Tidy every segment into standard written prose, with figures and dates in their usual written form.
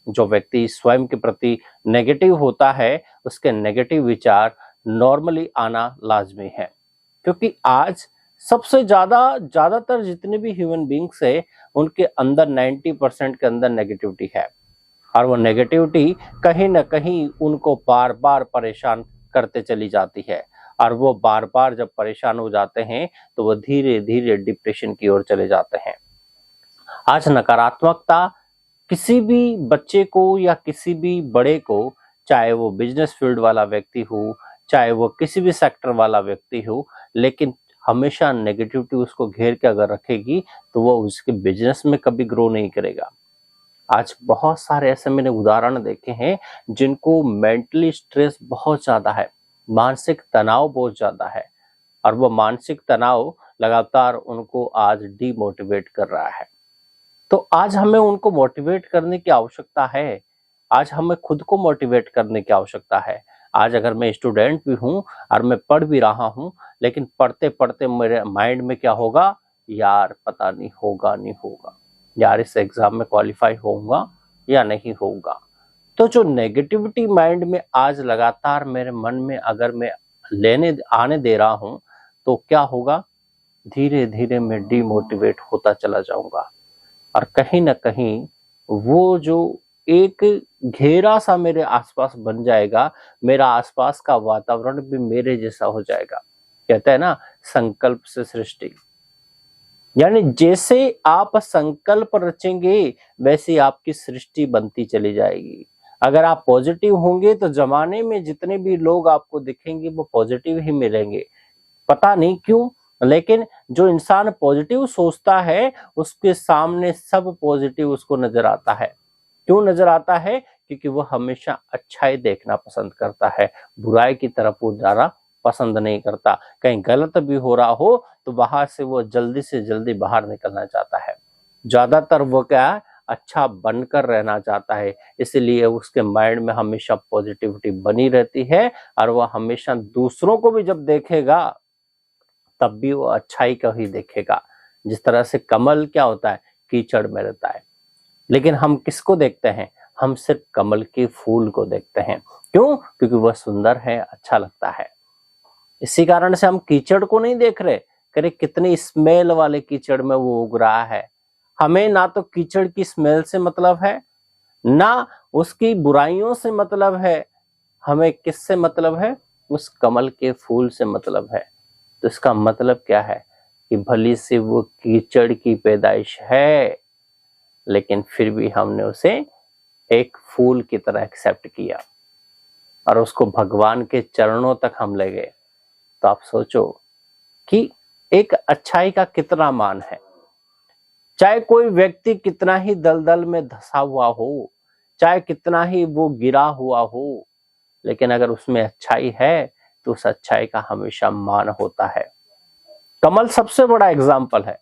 जो व्यक्ति स्वयं के प्रति नेगेटिव होता है, उसके नेगेटिव विचार नॉर्मली आना लाजमी है, क्योंकि आज सबसे ज्यादातर जितने भी ह्यूमन बींग्स है, उनके अंदर 90% के अंदर नेगेटिविटी है, और वो नेगेटिविटी कहीं ना कहीं उनको बार बार परेशान करते चली जाती है, और वो बार बार जब परेशान हो जाते हैं तो वो धीरे धीरे डिप्रेशन की ओर चले जाते हैं। आज नकारात्मकता किसी भी बच्चे को या किसी भी बड़े को, चाहे वो बिजनेस फील्ड वाला व्यक्ति हो, चाहे वो किसी भी सेक्टर वाला व्यक्ति हो, लेकिन हमेशा नेगेटिविटी उसको घेर के अगर रखेगी तो वो उसके बिजनेस में कभी ग्रो नहीं करेगा। आज बहुत सारे ऐसे मैंने उदाहरण देखे हैं जिनको मेंटली स्ट्रेस बहुत ज्यादा है, मानसिक तनाव बहुत ज्यादा है, और वो मानसिक तनाव लगातार उनको आज डीमोटिवेट कर रहा है। तो आज हमें उनको मोटिवेट करने की आवश्यकता है, आज हमें खुद को मोटिवेट करने की आवश्यकता है। आज अगर मैं स्टूडेंट भी हूं और मैं पढ़ भी रहा हूं, लेकिन पढ़ते पढ़ते मेरे माइंड में क्या होगा, यार पता नहीं होगा नहीं होगा, यार इस एग्जाम में क्वालिफाई होऊंगा या नहीं होऊंगा। तो जो नेगेटिविटी माइंड में आज लगातार मेरे मन में अगर मैं लेने आने दे रहा हूं, तो क्या होगा, धीरे धीरे मैं डीमोटिवेट होता चला जाऊंगा, और कहीं ना कहीं वो जो एक घेरा सा मेरे आसपास बन जाएगा, मेरा आसपास का वातावरण भी मेरे जैसा हो जाएगा। कहते हैं ना, संकल्प से सृष्टि, यानी जैसे आप संकल्प रचेंगे वैसे आपकी सृष्टि बनती चली जाएगी। अगर आप पॉजिटिव होंगे तो जमाने में जितने भी लोग आपको दिखेंगे वो पॉजिटिव ही मिलेंगे, पता नहीं क्यों, लेकिन जो इंसान पॉजिटिव सोचता है उसके सामने सब पॉजिटिव उसको नजर आता है। क्यों नजर आता है? क्योंकि वो हमेशा अच्छाई देखना पसंद करता है, बुराई की तरफ वो जाना पसंद नहीं करता। कहीं गलत भी हो रहा हो तो वहां से वो जल्दी से जल्दी बाहर निकलना चाहता है। ज्यादातर वो क्या है, अच्छा बनकर रहना चाहता है, इसलिए उसके माइंड में हमेशा पॉजिटिविटी बनी रहती है, और वह हमेशा दूसरों को भी जब देखेगा तब भी वो अच्छाई का ही देखेगा। जिस तरह से कमल क्या होता है, कीचड़ में रहता है, लेकिन हम किसको देखते हैं, हम सिर्फ कमल के फूल को देखते हैं। क्यों? क्योंकि वह सुंदर है, अच्छा लगता है। इसी कारण से हम कीचड़ को नहीं देख रहे, करे कितनी स्मेल वाले कीचड़ में वो उग रहा है। हमें ना तो कीचड़ की स्मेल से मतलब है, ना उसकी बुराइयों से मतलब है, हमें किससे मतलब है, उस कमल के फूल से मतलब है। तो इसका मतलब क्या है कि भली से वो कीचड़ की पैदाइश है, लेकिन फिर भी हमने उसे एक फूल की तरह एक्सेप्ट किया और उसको भगवान के चरणों तक हम ले गए। तो आप सोचो कि एक अच्छाई का कितना मान है। चाहे कोई व्यक्ति कितना ही दलदल में धंसा हुआ हो, चाहे कितना ही वो गिरा हुआ हो, लेकिन अगर उसमें अच्छाई है तो उस अच्छाई का हमेशा मान होता है। कमल सबसे बड़ा एग्जाम्पल है,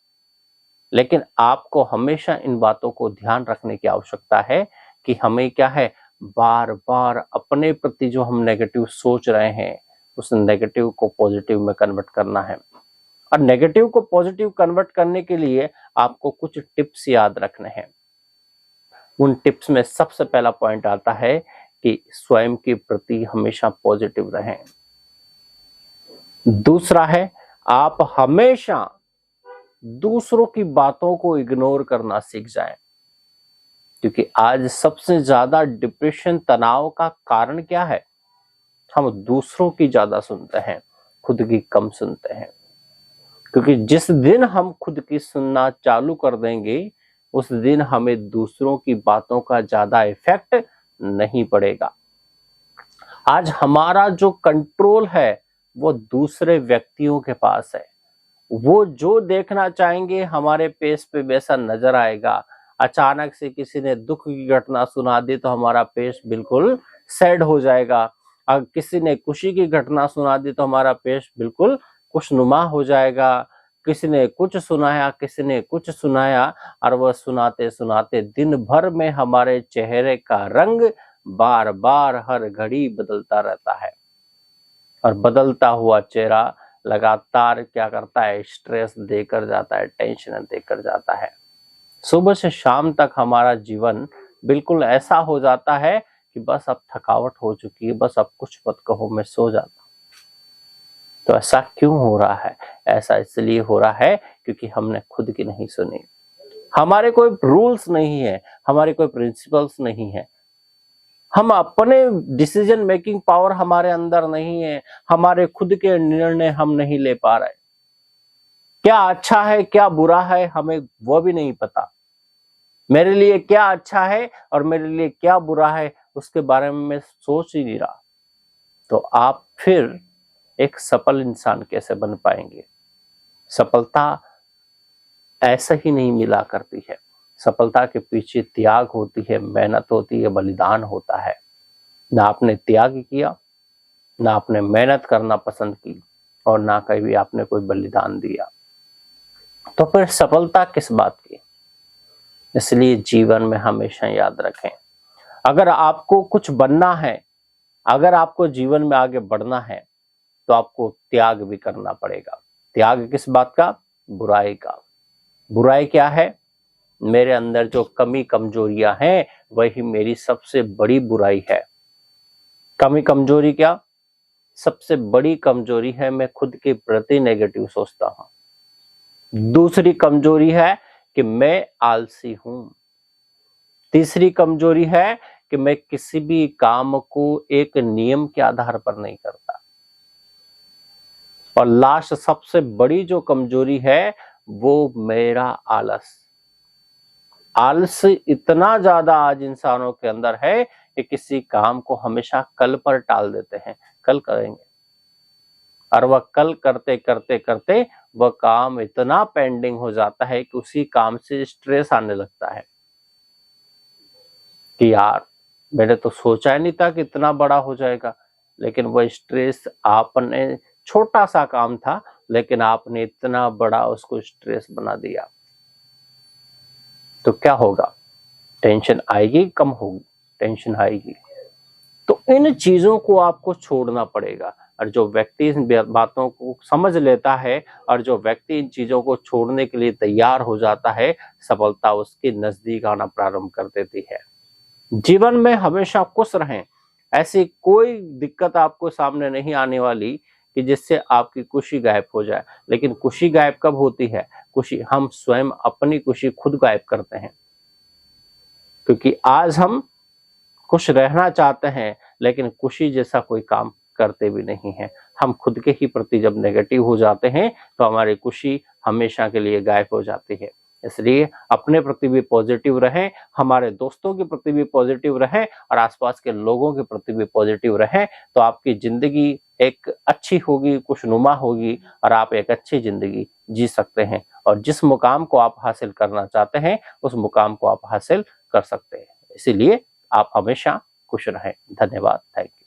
लेकिन आपको हमेशा इन बातों को ध्यान रखने की आवश्यकता है कि हमें क्या है, बार बार अपने प्रति जो हम नेगेटिव सोच रहे हैं उस नेगेटिव को पॉजिटिव में कन्वर्ट करना है। और नेगेटिव को पॉजिटिव कन्वर्ट करने के लिए आपको कुछ टिप्स याद रखने हैं। उन टिप्स में सबसे पहला पॉइंट आता है कि स्वयं के प्रति हमेशा पॉजिटिव रहें। दूसरा है, आप हमेशा दूसरों की बातों को इग्नोर करना सीख जाएं, क्योंकि आज सबसे ज्यादा डिप्रेशन तनाव का कारण क्या है, हम दूसरों की ज्यादा सुनते हैं, खुद की कम सुनते हैं। क्योंकि जिस दिन हम खुद की सुनना चालू कर देंगे उस दिन हमें दूसरों की बातों का ज्यादा इफेक्ट नहीं पड़ेगा। आज हमारा जो कंट्रोल है वो दूसरे व्यक्तियों के पास है। वो जो देखना चाहेंगे हमारे पेज पे वैसा नजर आएगा। अचानक से किसी ने दुख की घटना सुना दी तो हमारा पेज बिल्कुल सैड हो जाएगा। अगर किसी ने खुशी की घटना सुना दी तो हमारा पेज बिल्कुल खुशनुमा हो जाएगा। किसी ने कुछ सुनाया, किसी ने कुछ सुनाया, और वह सुनाते सुनाते दिन भर में हमारे चेहरे का रंग बार बार हर घड़ी बदलता रहता है। और बदलता हुआ चेहरा लगातार क्या करता है, स्ट्रेस देकर जाता है, टेंशन देकर जाता है। सुबह से शाम तक हमारा जीवन बिल्कुल ऐसा हो जाता है कि बस अब थकावट हो चुकी है, बस अब कुछ मत कहो, मैं सो जाता हूं। तो ऐसा क्यों हो रहा है? ऐसा इसलिए हो रहा है क्योंकि हमने खुद की नहीं सुनी। हमारे कोई रूल्स नहीं है, हमारे कोई प्रिंसिपल्स नहीं है, हम अपने डिसीजन मेकिंग पावर हमारे अंदर नहीं है, हमारे खुद के निर्णय हम नहीं ले पा रहे। क्या अच्छा है क्या बुरा है हमें वो भी नहीं पता। मेरे लिए क्या अच्छा है और मेरे लिए क्या बुरा है उसके बारे में मैं सोच ही नहीं रहा। तो आप फिर एक सफल इंसान कैसे बन पाएंगे? सफलता ऐसा ही नहीं मिला करती है। सफलता के पीछे त्याग होती है, मेहनत होती है, बलिदान होता है। ना आपने त्याग किया, ना आपने मेहनत करना पसंद की और ना कभी आपने कोई बलिदान दिया, तो फिर सफलता किस बात की? इसलिए जीवन में हमेशा याद रखें, अगर आपको कुछ बनना है, अगर आपको जीवन में आगे बढ़ना है, तो आपको त्याग भी करना पड़ेगा। त्याग किस बात का? बुराई का। बुराई क्या है? मेरे अंदर जो कमी कमजोरियां हैं वही मेरी सबसे बड़ी बुराई है। कमी कमजोरी क्या? सबसे बड़ी कमजोरी है मैं खुद के प्रति नेगेटिव सोचता हूं। दूसरी कमजोरी है कि मैं आलसी हूं। तीसरी कमजोरी है कि मैं किसी भी काम को एक नियम के आधार पर नहीं करता। और लास्ट सबसे बड़ी जो कमजोरी है वो मेरा आलस। आलस इतना ज्यादा आज इंसानों के अंदर है कि किसी काम को हमेशा कल पर टाल देते हैं, कल करेंगे, और वह कल करते करते करते वह काम इतना पेंडिंग हो जाता है कि उसी काम से स्ट्रेस आने लगता है कि यार मैंने तो सोचा ही नहीं था कि इतना बड़ा हो जाएगा। लेकिन वह स्ट्रेस आपने, छोटा सा काम था लेकिन आपने इतना बड़ा उसको स्ट्रेस बना दिया। तो क्या होगा? टेंशन आएगी, कम होगी, टेंशन आएगी। तो इन चीजों को आपको छोड़ना पड़ेगा। और जो व्यक्ति इन बातों को समझ लेता है और जो व्यक्ति इन चीजों को छोड़ने के लिए तैयार हो जाता है, सफलता उसके नजदीक आना प्रारंभ कर देती है। जीवन में हमेशा खुश रहें, ऐसी कोई दिक्कत आपको सामने नहीं आने वाली कि जिससे आपकी खुशी गायब हो जाए। लेकिन खुशी गायब कब होती है? खुशी, हम स्वयं अपनी खुशी खुद गायब करते हैं। क्योंकि आज हम खुश रहना चाहते हैं लेकिन खुशी जैसा कोई काम करते भी नहीं है। हम खुद के ही प्रति जब नेगेटिव हो जाते हैं तो हमारी खुशी हमेशा के लिए गायब हो जाती है। इसलिए अपने प्रति भी पॉजिटिव रहें, हमारे दोस्तों के प्रति भी पॉजिटिव रहें और आसपास के लोगों के प्रति भी पॉजिटिव रहें। तो आपकी जिंदगी एक अच्छी होगी, खुशनुमा होगी और आप एक अच्छी जिंदगी जी सकते हैं। और जिस मुकाम को आप हासिल करना चाहते हैं उस मुकाम को आप हासिल कर सकते हैं। इसीलिए आप हमेशा खुश रहें। धन्यवाद। Thank you.